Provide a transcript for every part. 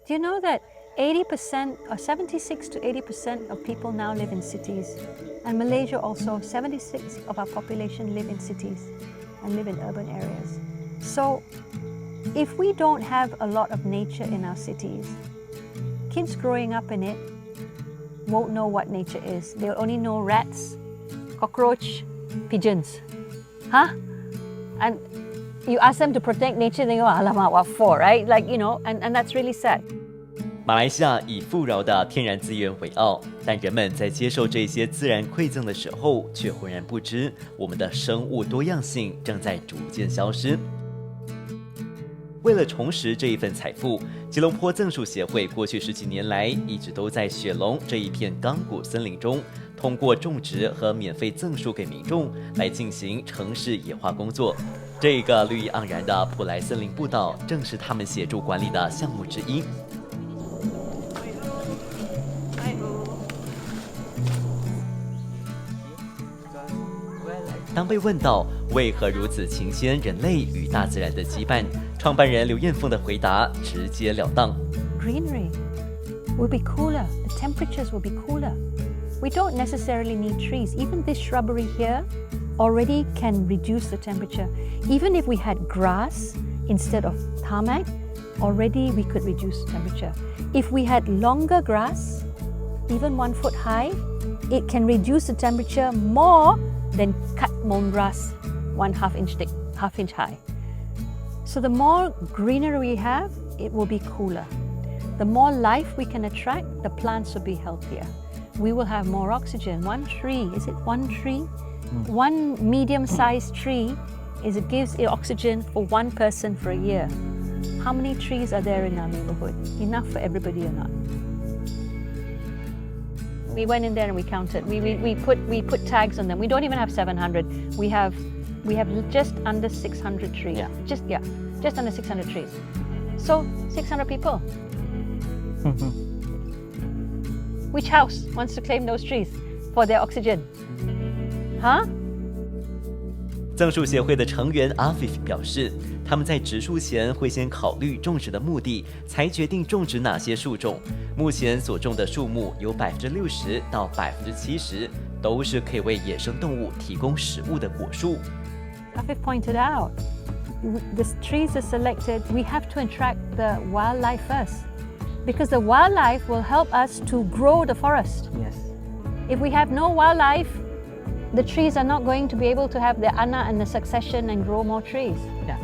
Do you know that 80% or 76 to 80% of people now live in cities? And Malaysia also, 76 of our population live in cities and live in urban areas. So if we don't have a lot of nature in our cities, kids growing up in it won't know what nature is. They'll only know rats, cockroach, pigeons. Huh? And you ask them to protect nature, they go, alamak, what for, right? Like, you know, and that's really sad. 马来西亚以富饶的天然资源为傲，但人们在接受这些自然馈赠的时候，却浑然不知我们的生物多样性正在逐渐消失。为了重拾这一份财富，吉隆坡赠树协会过去10几年来一直都在雪隆这一片钢骨森林中，通过种植和免费赠树给民众来进行城市野化工作。这个绿意盎然的普莱森林步道，正是他们协助管理的项目之一。当被问到为何如此情牵人类与大自然的羁绊，创办人刘艳凤的回答直截了当 Greenery will be cooler. The temperatures will be cooler. We don't necessarily need trees. Even this shrubbery here already can reduce the temperature. Even if we had grass instead of tarmac, already we could reduce the temperature. If we had longer grass, even 1 foot high, it can reduce the temperature more than cut mown grass 1/2 inch thick, 1/2 inch high. So the more greenery we have, it will be cooler. The more life we can attract, the plants will be healthier. We will have more oxygen. One tree, is it one tree? One medium-sized tree gives oxygen for one person for a year. How many trees are there in our neighborhood? Enough for everybody or not? We went in there and we counted. We put tags on them. We don't even have 700. We have just under 600 trees. Just under 600 trees. So 600 people. Which house wants to claim those trees for their oxygen? Huh? 赠树协会的成员阿菲夫表示，他们在植树前会先考虑种植的目的，才决定种植哪些树种。目前所种的树木有60%到70%都是可以为野生动物提供食物的果树。Afif pointed out, the trees are selected. We have to attract the wildlife first, because the wildlife will help us to grow the forest. Yes. If we have no wildlife, the trees are not going to be able to have the anak and the succession and grow more trees. Yeah.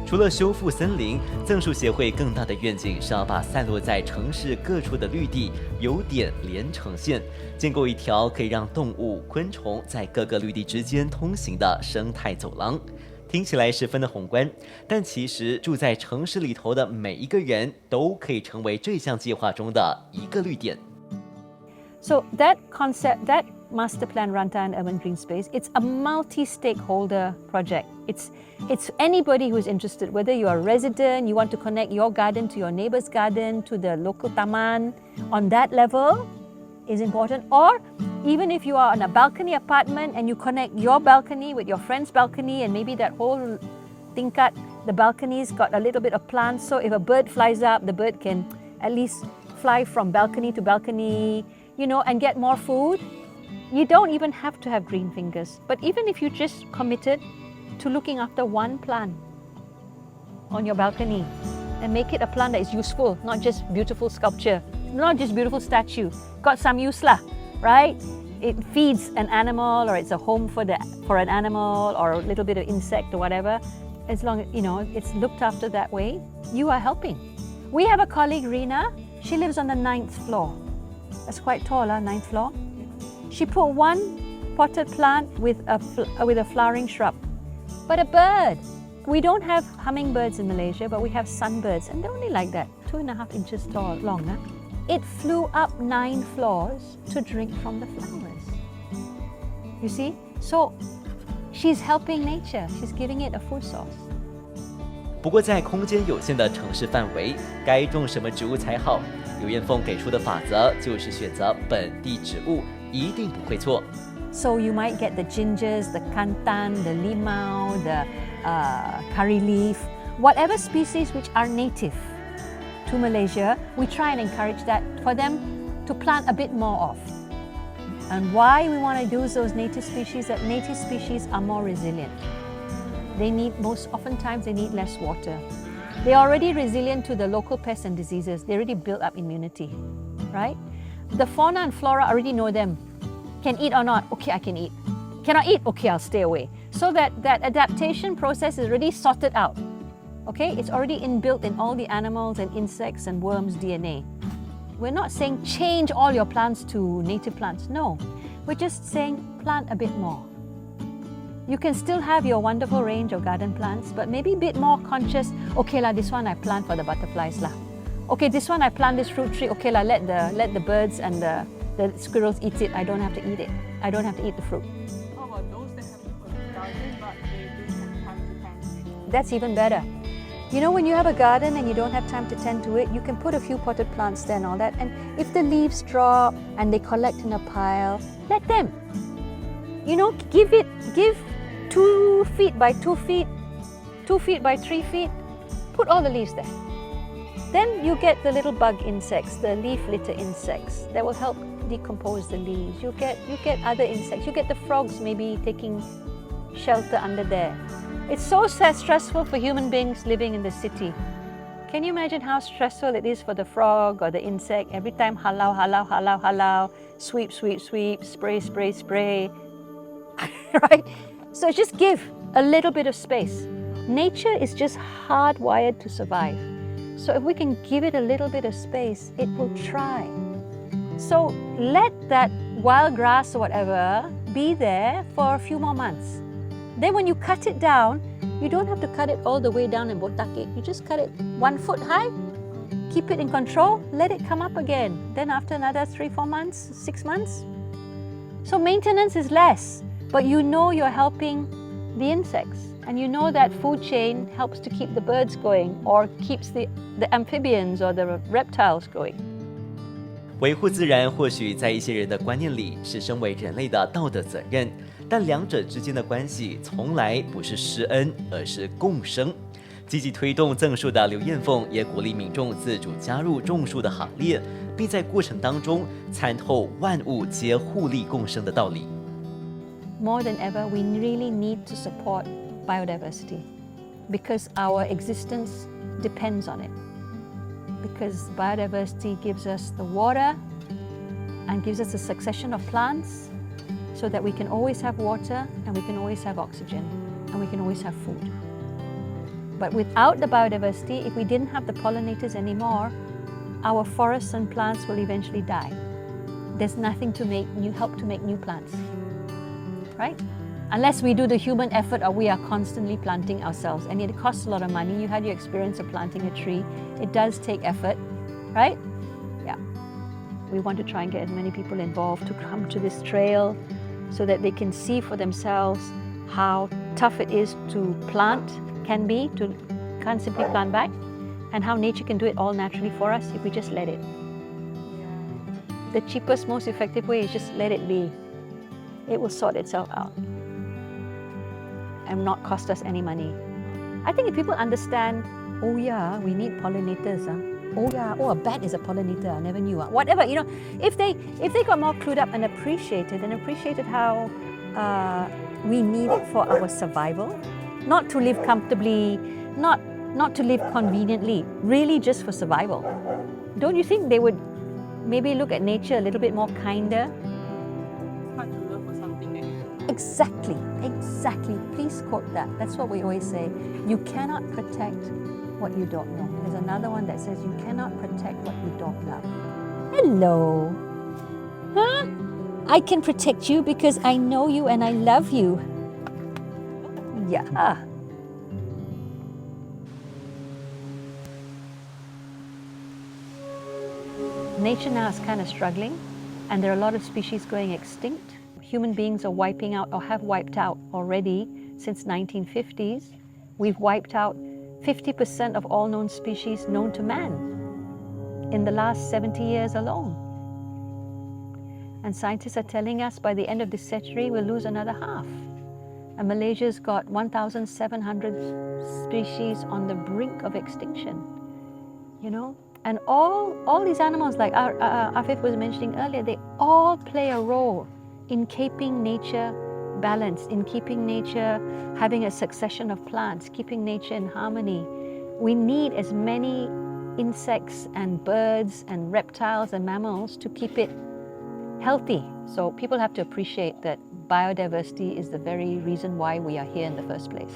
除了修复森林，赠树协会更大的愿景是要把散落在城市各处的绿地由点连成线，建构一条可以让动物、昆虫在各个绿地之间通行的生态走廊。听起来十分的宏观，但其实住在城市里头的每一个人都可以成为这项计划中的一个绿点。So that concept, that Master Plan Rantan Urban Green Space, it's a multi-stakeholder project. It's anybody who's interested, whether you're a resident, you want to connect your garden to your neighbor's garden, to the local taman, on that level is important. Or even if you are on a balcony apartment and you connect your balcony with your friend's balcony, and maybe that whole tingkat, the balcony's got a little bit of plants, so if a bird flies up, the bird can at least fly from balcony to balcony, you know, and get more food. You don't even have to have green fingers. But even if you just committed to looking after one plant on your balcony and make it a plant that is useful, not just beautiful sculpture, not just beautiful statue, got some use lah, right? It feeds an animal, or it's a home for an animal, or a little bit of insect or whatever. As long as, you know, it's looked after that way, you are helping. We have a colleague, Rina. She lives on the 9th floor. That's quite tall, 9th floor. She put one potted plant with a flowering shrub. But a bird. We don't have hummingbirds in Malaysia, but we have sunbirds, and they're only like that, 2.5 inches tall, long. Huh? It flew up 9 floors to drink from the flowers. You see? So she's helping nature. She's giving it a food source. 不过在空间有限的城市范围，该种什么植物才好？刘艳凤给出的法则就是选择本地植物，一定不会错。So you might get the gingers, the kantan, the limau, the curry leaf, whatever species which are native to Malaysia, we try and encourage that for them to plant a bit more of. And why we want to use those native species, that native species are more resilient. They need, oftentimes they need less water. They're already resilient to the local pests and diseases. They already built up immunity, right? The fauna and flora already know them. Can eat or not? Okay, I can eat. Cannot eat? Okay, I'll stay away. So that adaptation process is already sorted out. Okay, it's already inbuilt in all the animals and insects and worms' DNA. We're not saying change all your plants to native plants. No, we're just saying plant a bit more. You can still have your wonderful range of garden plants, but maybe a bit more conscious. Okay lah, this one I plant for the butterflies lah. Okay, this one I plant this fruit tree. Okay lah, let the birds and the squirrels eat it. I don't have to eat it. I don't have to eat the fruit. How about those that have a garden but they do have time to tend? That's even better. You know, when you have a garden and you don't have time to tend to it, you can put a few potted plants there and all that. And if the leaves drop and they collect in a pile, let them. You know, give 2 feet by 2 feet, 2 feet by 3 feet. Put all the leaves there. Then you get the little bug insects, the leaf litter insects that will help decompose the leaves. You get other insects. You get the frogs maybe taking shelter under there. It's so stressful for human beings living in the city. Can you imagine how stressful it is for the frog or the insect? Every time halau, halau, halau, halau, sweep, sweep, sweep, spray, spray, spray. Right? So just give a little bit of space. Nature is just hardwired to survive. So if we can give it a little bit of space, it will try. So let that wild grass or whatever be there for a few more months. Then when you cut it down, you don't have to cut it all the way down and botak it. You just cut it 1 foot high, keep it in control, let it come up again. Then after another 3-4 months, 6 months. So maintenance is less, but you know you're helping the insects. And you know that food chain helps to keep the birds going or keeps the amphibians or the reptiles going. 维护自然或许在一些人的观念里是身为人类的道德责任，但两者之间的关系从来不是施恩，而是共生。积极推动赠树的刘艳凤也鼓励民众自主加入种树的行列，并在过程当中参透万物皆互利共生的道理。More than ever, we really need to support biodiversity because our existence depends on it. Because biodiversity gives us the water and gives us a succession of plants so that we can always have water and we can always have oxygen and we can always have food. But without the biodiversity, if we didn't have the pollinators anymore, our forests and plants will eventually die. There's nothing to help to make new plants, right? Unless we do the human effort or we are constantly planting ourselves. And it costs a lot of money. You had your experience of planting a tree. It does take effort, right? Yeah. We want to try and get as many people involved to come to this trail so that they can see for themselves how tough it is to plant, can't simply plant back, and how nature can do it all naturally for us if we just let it. The cheapest, most effective way is just let it be. It will sort itself out and not cost us any money. I think if people understand, oh yeah, we need pollinators. Oh yeah, oh a bat is a pollinator, I never knew. Whatever, you know, if they got more clued up and appreciated how we need it for our survival, not to live comfortably, not to live conveniently, really just for survival. Don't you think they would maybe look at nature a little bit more kinder? Hard to love for something that you don't. Exactly. Please quote that. That's what we always say. You cannot protect what you don't know. There's another one that says you cannot protect what you don't love. Hello. Huh? I can protect you because I know you and I love you. Yeah. Nature now is kind of struggling, and there are a lot of species going extinct. Human beings are wiping out or have wiped out already since 1950s. We've wiped out 50% of all known species known to man in the last 70 years alone. And scientists are telling us by the end of this century we'll lose another half. And Malaysia's got 1,700 species on the brink of extinction. You know, And all these animals, like Afif was mentioning earlier, they all play a role in keeping nature balanced, in keeping nature having a succession of plants, keeping nature in harmony. We need as many insects and birds and reptiles and mammals to keep it healthy. So people have to appreciate that biodiversity is the very reason why we are here in the first place.